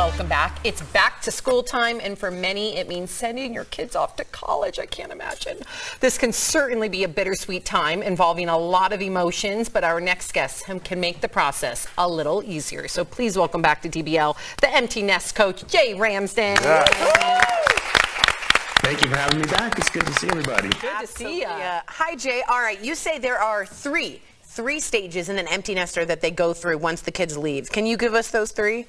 welcome back. It's back to school time, and for many, it means sending your kids off to college. I can't imagine. This can certainly be a bittersweet time involving a lot of emotions, but our next guest can make the process a little easier. So please welcome back to DBL, the Empty Nest coach, Jay Ramsden. Yeah. Thank you for having me back. It's good to see everybody. Good to see you. Hi, Jay. All right, you say there are three stages in an empty nester that they go through once the kids leave. Can you give us those three?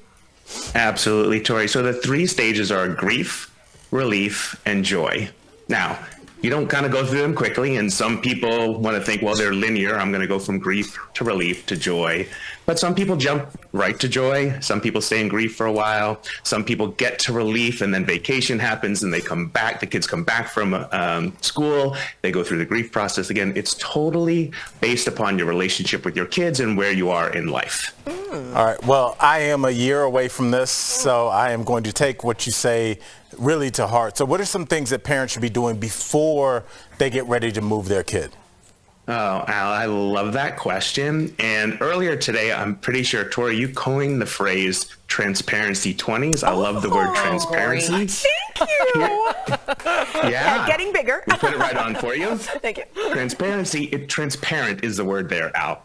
Absolutely, Tori. So the three stages are grief, relief, and joy. Now, you don't kind of go through them quickly, and some people want to think, well, they're linear. I'm going to go from grief to relief to joy. But some people jump right to joy. Some people stay in grief for a while. Some people get to relief, and then vacation happens, and they come back. The kids come back from school. They go through the grief process again. It's totally based upon your relationship with your kids and where you are in life. All right. Well, I am a year away from this, so I am going to take what you say really to heart. So what are some things that parents should be doing before they get ready to move their kid? Oh, Al, I love that question. And earlier today, I'm pretty sure, Tori, you coined the phrase transparency 20s. I love the word transparency. Thank you. Yeah. Getting bigger. We put it right on for you. Thank you. Transparency, transparent is the word there, Al.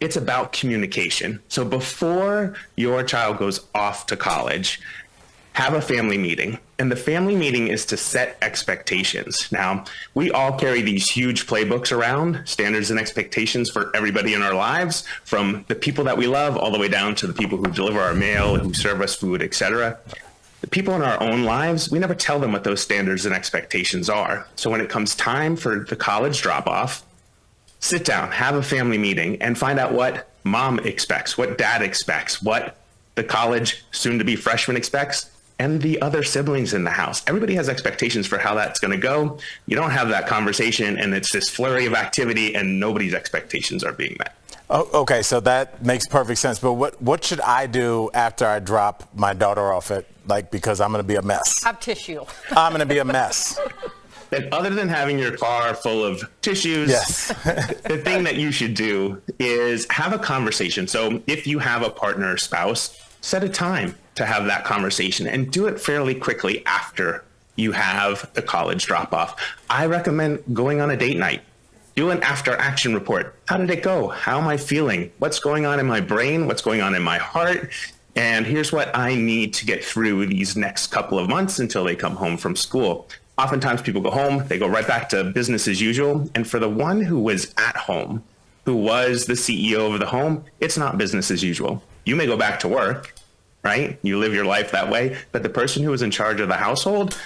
It's about communication. So before your child goes off to college, have a family meeting. And the family meeting is to set expectations. Now, we all carry these huge playbooks around, standards and expectations for everybody in our lives, from the people that we love all the way down to the people who deliver our mail, who serve us food, etc. The people in our own lives, we never tell them what those standards and expectations are. So when it comes time for the college drop-off, sit down, have a family meeting, and find out what mom expects, what dad expects, what the college soon-to-be freshman expects, and the other siblings in the house. Everybody has expectations for how that's going to go. You don't have that conversation, and it's this flurry of activity, and nobody's expectations are being met. Oh, okay, so that makes perfect sense. But what should I do after I drop my daughter off at, because I'm going to be a mess? Have tissue. I'm going to be a mess. And other than having your car full of tissues, yes. The thing that you should do is have a conversation. So if you have a partner or spouse, set a time to have that conversation and do it fairly quickly after you have the college drop off. I recommend going on a date night. Do an after action report. How did it go? How am I feeling? What's going on in my brain? What's going on in my heart? And here's what I need to get through these next couple of months until they come home from school. Oftentimes people go home, they go right back to business as usual. And for the one who was at home, who was the CEO of the home, it's not business as usual. You may go back to work, right? You live your life that way. But the person who was in charge of the household,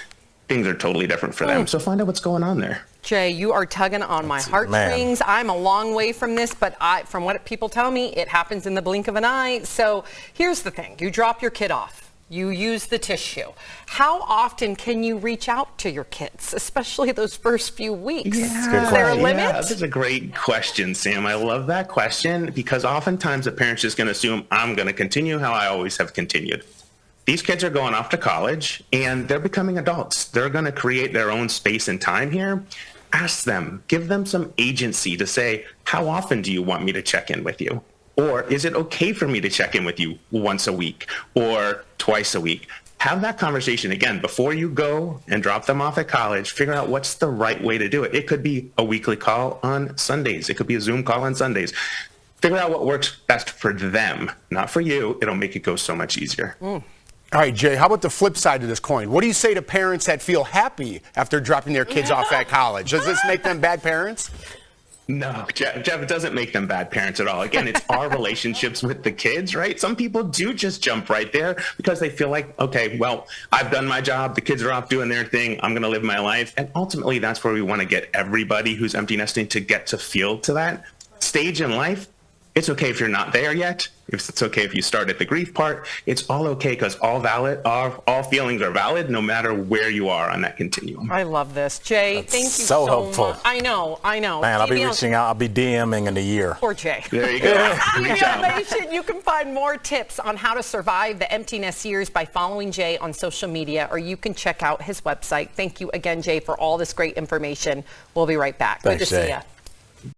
things are totally different for them. So find out what's going on there. Jay, you are tugging on my heartstrings. I'm a long way from this, but from what people tell me, it happens in the blink of an eye. So here's the thing. You drop your kid off. You use the tissue. How often can you reach out to your kids, especially those first few weeks? Yeah, is there a limit? Yeah, this is a great question, Sam. I love that question because oftentimes the parent's just going to assume I'm going to continue how I always have continued. These kids are going off to college and they're becoming adults. They're going to create their own space and time here. Ask them, give them some agency to say, how often do you want me to check in with you? Or is it okay for me to check in with you once a week or twice a week? Have that conversation again before you go and drop them off at college. Figure out what's the right way to do it. It could be a weekly call on Sundays. It could be a Zoom call on Sundays. Figure out what works best for them, not for you. It'll make it go so much easier. All right, Jay, how about the flip side of this coin? What do you say to parents that feel happy after dropping their kids off at college? Does this make them bad parents? No, Jeff, it doesn't make them bad parents at all. Again, it's our relationships with the kids, right? Some people do just jump right there because they feel like, okay, well, I've done my job. The kids are off doing their thing. I'm going to live my life. And ultimately, that's where we want to get everybody who's empty nesting to get to feel to that stage in life. It's okay if you're not there yet. It's okay if you start at the grief part. It's all okay because all feelings are valid no matter where you are on that continuum. I love this. Jay, thank you so helpful. much. I know. Man, I'll be reaching out. I'll be DMing in a year. Poor Jay. There you go. Reach out. Nation, you can find more tips on how to survive the empty nest years by following Jay on social media, or you can check out his website. Thank you again, Jay, for all this great information. We'll be right back. Thanks, Good to see you.